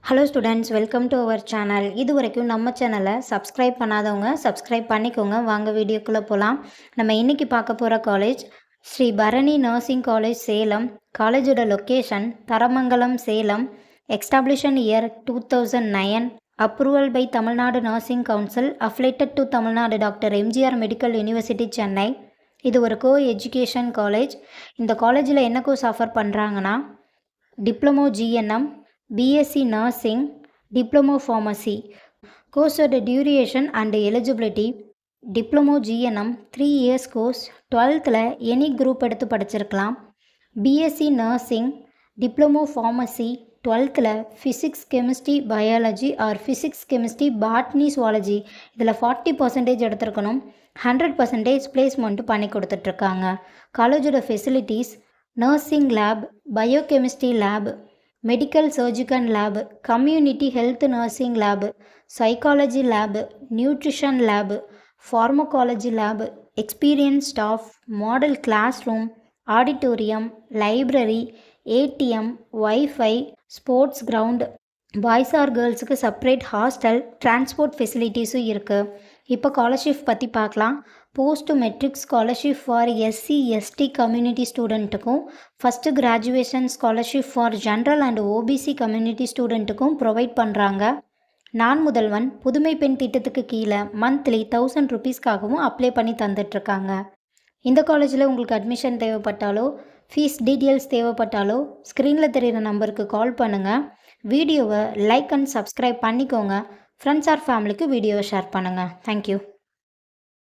Hello students, welcome to our channel. இது வரைக்கும் நம்ம சேனலை சப்ஸ்கிரைப் பண்ணாதவங்க சப்ஸ்கிரைப் பண்ணிக்கோங்க. வாங்க வீடியோக்குள்ளே போகலாம். நம்ம இன்றைக்கி பார்க்க போகிற college Sri Bharani nursing college, Salem. காலேஜோட location Tharamangalam, Salem. Establishment year 2009. Approval by Tamil Nadu nursing council. Affiliated to Tamil Nadu doctor MGR medical university, Chennai. இது ஒரு கோ எஜுகேஷன் காலேஜ். இந்த காலேஜில் என்ன கோர்ஸ் ஆஃபர் பண்ணுறாங்கன்னா diploma GNM, BSc nursing, diploma pharmacy. கோர்ஸோட duration and eligibility: diploma GNM 3 years course. 12th any group எடுத்து படிச்சிருக்கலாம். BSc nursing, diploma pharmacy 12th physics, chemistry, biology R physics, chemistry, botany, zoology இதில் 40% எடுத்திருக்கணும். 100% placement பண்ணி கொடுத்துட்ருக்காங்க. காலேஜோட facilities: nursing lab, biochemistry lab, medical surgical lab, community health nursing lab, psychology lab, nutrition lab, pharmacology lab, experience staff, model class room, auditorium, library, ATM, wifi, sports ground, boys or கேர்ள்ஸுக்கு separate hostel, transport ஃபெசிலிட்டிஸும் இருக்குது. இப்போ scholarship பற்றி பார்க்கலாம். Post matric scholarship for SC ST community ஸ்டூடெண்ட்டுக்கும், first graduation scholarship for general and OBC community ஸ்டூடெண்ட்டுக்கும் provide பண்ணுறாங்க. நான் முதல்வன் புதுமை பெண் திட்டத்துக்கு கீழே மந்த்லி 1000 rupeesக்காகவும் அப்ளை பண்ணி தந்துட்டுருக்காங்க. இந்த காலேஜில் உங்களுக்கு அட்மிஷன் தேவைப்பட்டாலோ, ஃபீஸ் டீட்டெயில்ஸ் தேவைப்பட்டாலோ ஸ்க்ரீனில் தெரிகிற நம்பருக்கு கால் பண்ணுங்கள். வீடியோவை லைக் அண்ட் சப்ஸ்கிரைப் பண்ணிக்கோங்க. ஃப்ரெண்ட்ஸ் ஆர் ஃபேமிலிக்கு வீடியோவை ஷேர் பண்ணுங்கள். தேங்க்யூ.